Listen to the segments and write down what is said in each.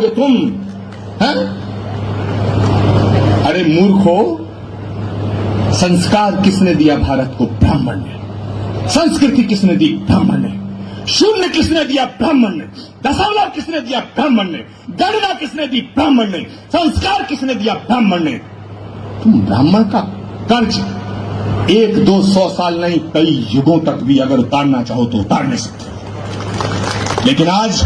कहोगे तुम? हैं? अरे मूर्खो, संस्कार किसने दिया भारत को? ब्राह्मण ने। संस्कृति किसने दी? ब्राह्मण ने। शून्य किसने दिया? ब्राह्मण ने। दशमलव किसने दिया? ब्राह्मण ने। गणना किसने दी? ब्राह्मण ने। संस्कार किसने दिया? ब्राह्मण ने। तुम ब्राह्मण का कर्ज 1, 2, 100 साल नहीं, कई युगों तक भी अगर उतारना चाहो तो उतार नहीं सकते। लेकिन आज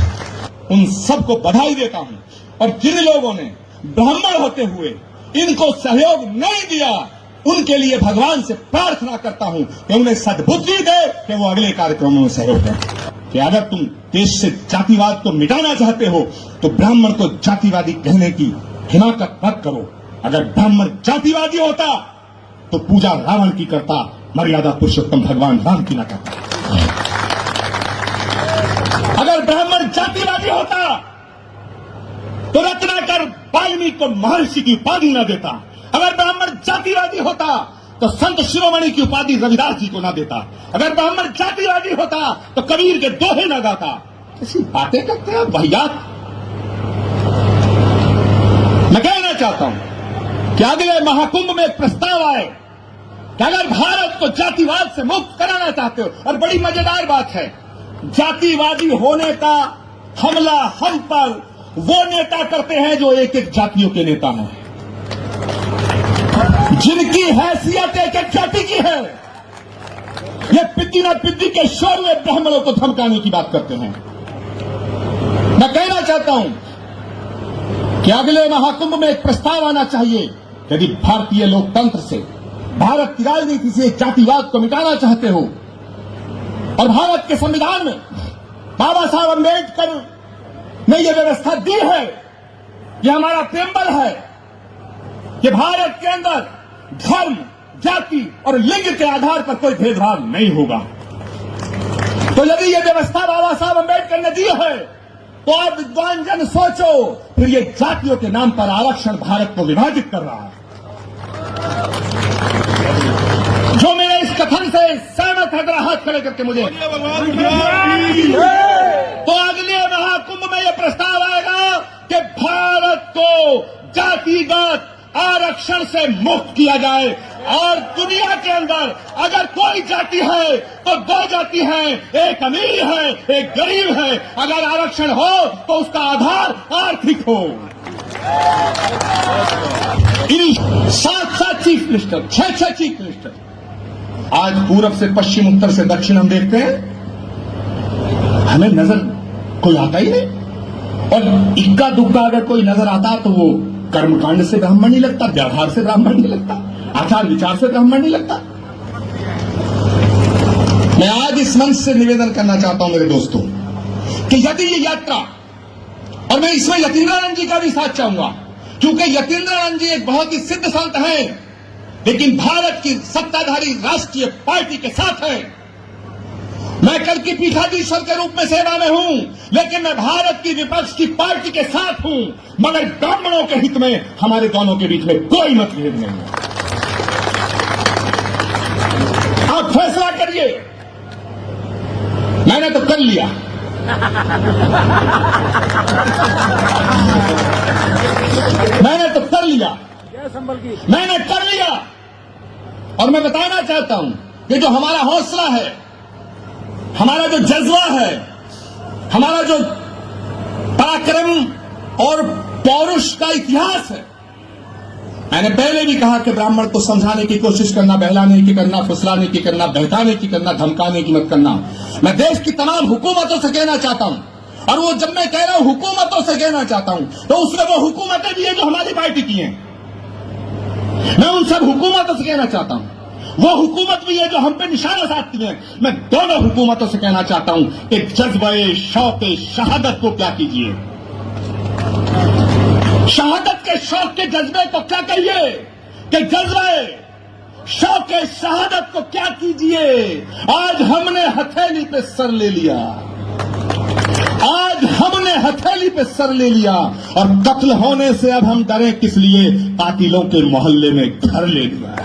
उन सबको बधाई देता हूं, और जिन लोगों ने ब्राह्मण होते हुए इनको सहयोग नहीं दिया, उनके लिए भगवान से प्रार्थना करता हूं कि उन्हें सद्बुद्धि दे कि वो अगले कार्यक्रमों में सहयोग दें। कि अगर तुम देश से जातिवाद को मिटाना चाहते हो तो ब्राह्मण को जातिवादी कहने की हिमाकत मत करो। अगर ब्राह्मण जातिवादी होता तो पूजा रावण की करता, मर्यादा पुरुषोत्तम भगवान राम की न करता। अगर ब्राह्मण जातिवादी होता तो रत्नाकर वाल्मीकि को महर्षि की उपाधि न देता। अगर ब्राह्मण जातिवादी होता तो संत शिरोमणि की उपाधि रविदास जी को न देता। अगर ब्राह्मण जातिवादी होता तो कबीर के दोहे न गाता। ऐसी बातें करते हैं वाहियात। मैं कहना चाहता हूं कि अगले महाकुंभ में एक प्रस्ताव आए कि अगर भारत को जातिवाद से मुक्त कराना चाहते हो, और बड़ी मजेदार बात है, जातिवादी होने का हमला हम पर वो नेता करते हैं जो एक एक जातियों के नेता हैं, जिनकी हैसियत एक एक जाति की है। ये पिद्दी ना पिद्दी के शोर में ब्राह्मणों को धमकाने की बात करते हैं। मैं कहना चाहता हूं कि अगले महाकुंभ में एक प्रस्ताव आना चाहिए। यदि भारतीय लोकतंत्र से, भारत की राजनीति से जातिवाद को मिटाना चाहते हो, और भारत के संविधान में बाबा साहब अम्बेडकर ने यह व्यवस्था दी है, यह हमारा प्रेम्बल है कि भारत के अंदर धर्म, जाति और लिंग के आधार पर कोई भेदभाव नहीं होगा, तो यदि यह व्यवस्था बाबा साहब अम्बेडकर ने दी है तो आप विद्वान जन सोचो, फिर ये जातियों के नाम पर आरक्षण भारत को विभाजित कर रहा है। जो मेरे इस कथन से सहमत है, जरा हाथ खड़े करके मुझे। तो अगले महाकुंभ में यह प्रस्ताव आएगा कि भारत को जातिगत आरक्षण से मुक्त किया जाए, और दुनिया के अंदर अगर कोई जाति है तो 2 जाति है, एक अमीर है, एक गरीब है। अगर आरक्षण हो तो उसका आधार आर्थिक हो। 7 चीफ मिनिस्टर, 6 चीफ मिनिस्टर। आज पूरब से पश्चिम, उत्तर से दक्षिण हम देखते हैं, हमें नजर कोई आता ही नहीं। और इक्का दुक्का अगर कोई नजर आता तो वो कर्मकांड से ब्राह्मण नहीं लगता, व्यवहार से ब्राह्मण नहीं लगता, आचार विचार से ब्राह्मण नहीं लगता। मैं आज इस मंच से निवेदन करना चाहता हूं मेरे दोस्तों कि यदि ये यात्रा, और मैं इसमें यतीन्द्रानंद जी का भी साथ चाहूंगा, क्योंकि यतीन्द्रानंद जी एक बहुत ही सिद्ध संत हैं, लेकिन भारत की सत्ताधारी राष्ट्रीय पार्टी के साथ हैं। मैं कल की पीठाधीश्वर के रूप में सेवा में हूं, लेकिन मैं भारत की विपक्ष की पार्टी के साथ हूं, मगर ब्राह्मणों के हित में हमारे दोनों के बीच में कोई मतभेद नहीं है। आप फैसला करिए। मैंने तो कर लिया। मैंने तो कर लिया। मैंने कर लिया। और मैं बताना चाहता हूं कि जो हमारा हौसला है, हमारा जो जज्बा है, हमारा जो पराक्रम और पौरुष का इतिहास है, मैंने पहले भी कहा कि ब्राह्मण को समझाने की कोशिश करना, बहलाने की करना, फुसलाने की करना, बहकाने की करना, धमकाने की मत करना। मैं देश की तमाम हुकूमतों से कहना चाहता हूं, और वो जब मैं कह रहा हूं हुकूमतों से कहना चाहता हूं, तो उसमें वो हुकूमतें भी हैं जो हमारी पार्टी की हैं। मैं उन सब हुकूमतों से कहना चाहता हूं, वो हुकूमत भी है जो हम पे निशाना साधती है। मैं दोनों हुकूमतों से कहना चाहता हूं कि जज्बे शौक़े शहादत को क्या कीजिए, शहादत के शौक के जज्बे को क्या कहिए, कि जज्बे शौक़े शहादत को क्या कीजिए। आज हमने हथेली पे सर ले लिया, आज हमने हथेली पे सर ले लिया, और कत्ल होने से अब हम डरे किस लिए, कातिलों के मोहल्ले में घर ले लिया।